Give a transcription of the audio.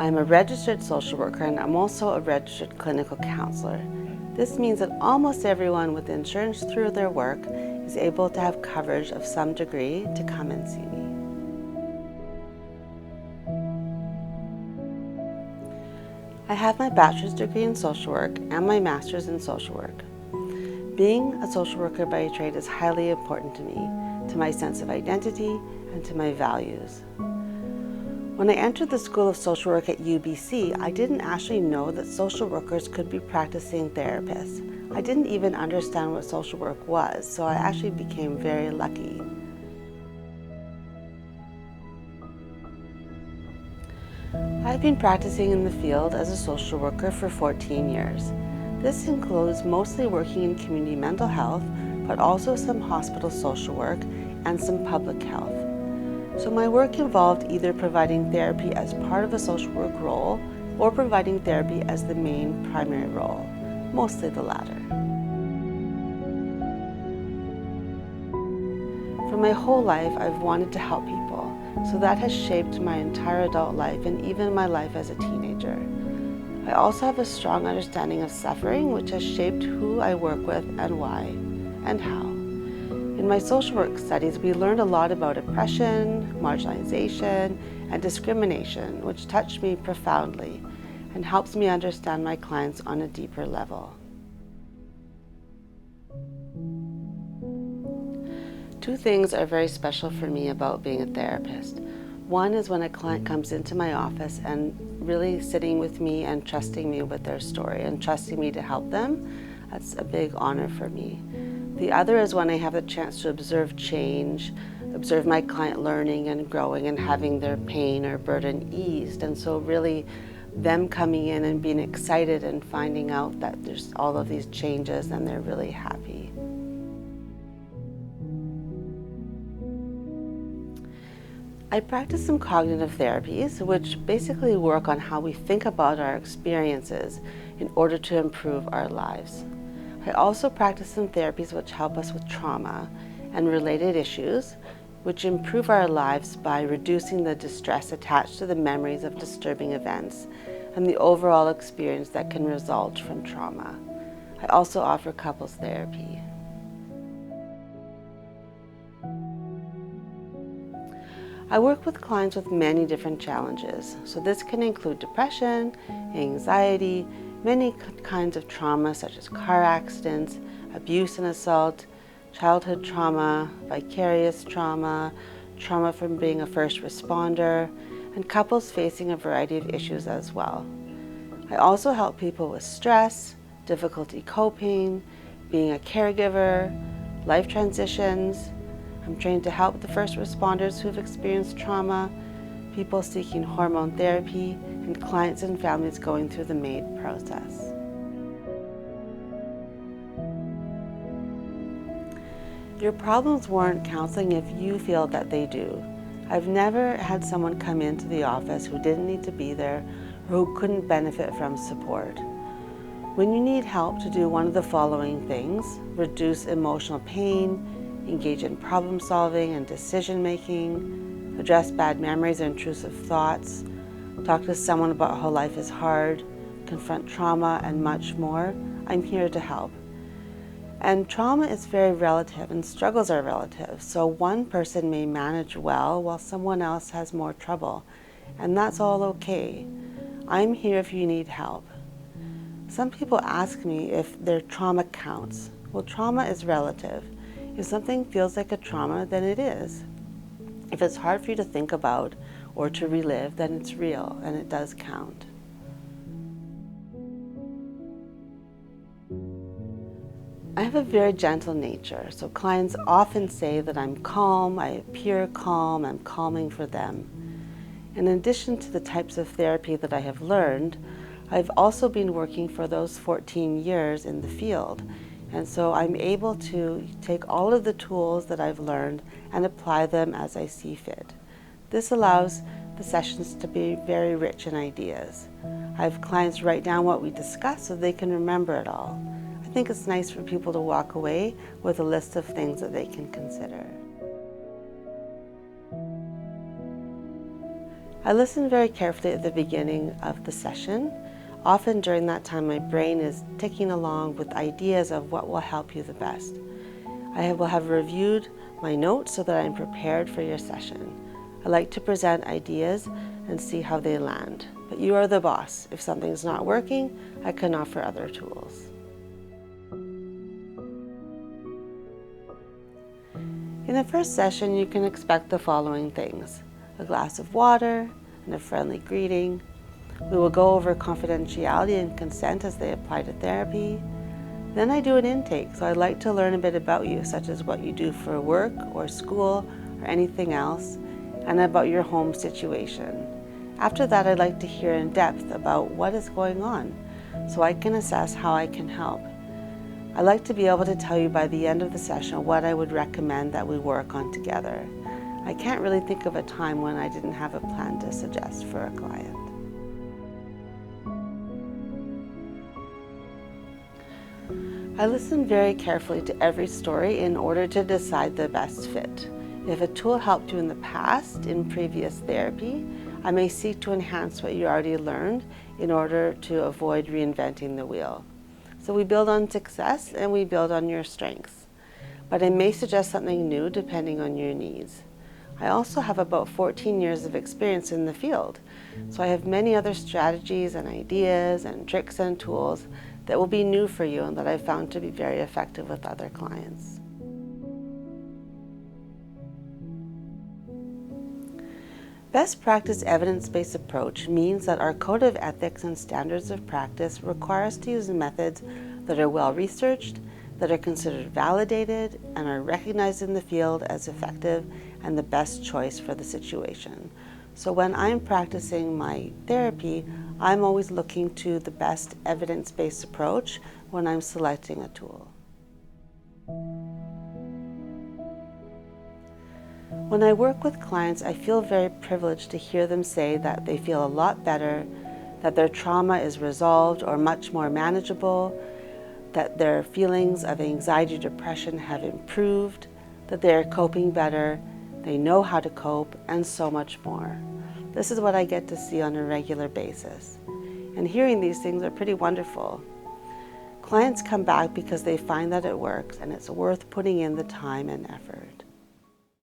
I'm a registered social worker and I'm also a registered clinical counselor. This means that almost everyone with insurance through their work is able to have coverage of some degree to come and see me. I have my bachelor's degree in social work and my master's in social work. Being a social worker by trade is highly important to me, to my sense of identity and to my values. When I entered the School of Social Work at UBC, I didn't actually know that social workers could be practicing therapists. I didn't even understand what social work was, so I actually became very lucky. I've been practicing in the field as a social worker for 14 years. This includes mostly working in community mental health, but also some hospital social work and some public health. So my work involved either providing therapy as part of a social work role or providing therapy as the main primary role, mostly the latter. For my whole life, I've wanted to help people, so that has shaped my entire adult life and even my life as a teenager. I also have a strong understanding of suffering, which has shaped who I work with and why and how. In my social work studies, we learned a lot about oppression, marginalization, and discrimination, which touched me profoundly and helps me understand my clients on a deeper level. Two things are very special for me about being a therapist. One is when a client comes into my office and really sitting with me and trusting me with their story and trusting me to help them. That's a big honor for me. The other is when I have the chance to observe change, observe my client learning and growing and having their pain or burden eased. And so really them coming in and being excited and finding out that there's all of these changes and they're really happy. I practice some cognitive therapies, which basically work on how we think about our experiences in order to improve our lives. I also practice some therapies which help us with trauma and related issues, which improve our lives by reducing the distress attached to the memories of disturbing events and the overall experience that can result from trauma. I also offer couples therapy. I work with clients with many different challenges. So this can include depression, anxiety, many kinds of trauma such as car accidents, abuse and assault, childhood trauma, vicarious trauma, trauma from being a first responder, and couples facing a variety of issues as well. I also help people with stress, difficulty coping, being a caregiver, life transitions. I'm trained to help the first responders who've experienced trauma, people seeking hormone therapy, and clients and families going through the MAID process. Your problems warrant counseling if you feel that they do. I've never had someone come into the office who didn't need to be there or who couldn't benefit from support. When you need help to do one of the following things, reduce emotional pain, engage in problem solving and decision making, address bad memories or intrusive thoughts, talk to someone about how life is hard, confront trauma, and much more, I'm here to help. And trauma is very relative and struggles are relative. So one person may manage well while someone else has more trouble. And that's all okay. I'm here if you need help. Some people ask me if their trauma counts. Well, trauma is relative. If something feels like a trauma, then it is. If it's hard for you to think about or to relive, then it's real and it does count. I have a very gentle nature, so clients often say that I'm calm, I appear calm, I'm calming for them. In addition to the types of therapy that I have learned, I've also been working for those 14 years in the field. And so I'm able to take all of the tools that I've learned and apply them as I see fit. This allows the sessions to be very rich in ideas. I have clients write down what we discuss so they can remember it all. I think it's nice for people to walk away with a list of things that they can consider. I listen very carefully at the beginning of the session. Often during that time, my brain is ticking along with ideas of what will help you the best. I will have reviewed my notes so that I'm prepared for your session. I like to present ideas and see how they land. But you are the boss. If something's not working, I can offer other tools. In the first session, you can expect the following things: a glass of water and a friendly greeting. We will go over confidentiality and consent as they apply to therapy. Then I do an intake, so I'd like to learn a bit about you, such as what you do for work or school or anything else, and about your home situation. After that, I'd like to hear in depth about what is going on, so I can assess how I can help. I like to be able to tell you by the end of the session what I would recommend that we work on together. I can't really think of a time when I didn't have a plan to suggest for a client. I listen very carefully to every story in order to decide the best fit. If a tool helped you in the past, in previous therapy, I may seek to enhance what you already learned in order to avoid reinventing the wheel. So we build on success and we build on your strengths. But I may suggest something new depending on your needs. I also have about 14 years of experience in the field, so I have many other strategies and ideas and tricks and tools that will be new for you and that I've found to be very effective with other clients. Best practice evidence-based approach means that our code of ethics and standards of practice require us to use methods that are well researched, that are considered validated, and are recognized in the field as effective and the best choice for the situation. So when I'm practicing my therapy, I'm always looking to the best evidence-based approach when I'm selecting a tool. When I work with clients, I feel very privileged to hear them say that they feel a lot better, that their trauma is resolved or much more manageable, that their feelings of anxiety, depression have improved, that they are coping better, they know how to cope, and so much more. This is what I get to see on a regular basis. And hearing these things are pretty wonderful. Clients come back because they find that it works and it's worth putting in the time and effort.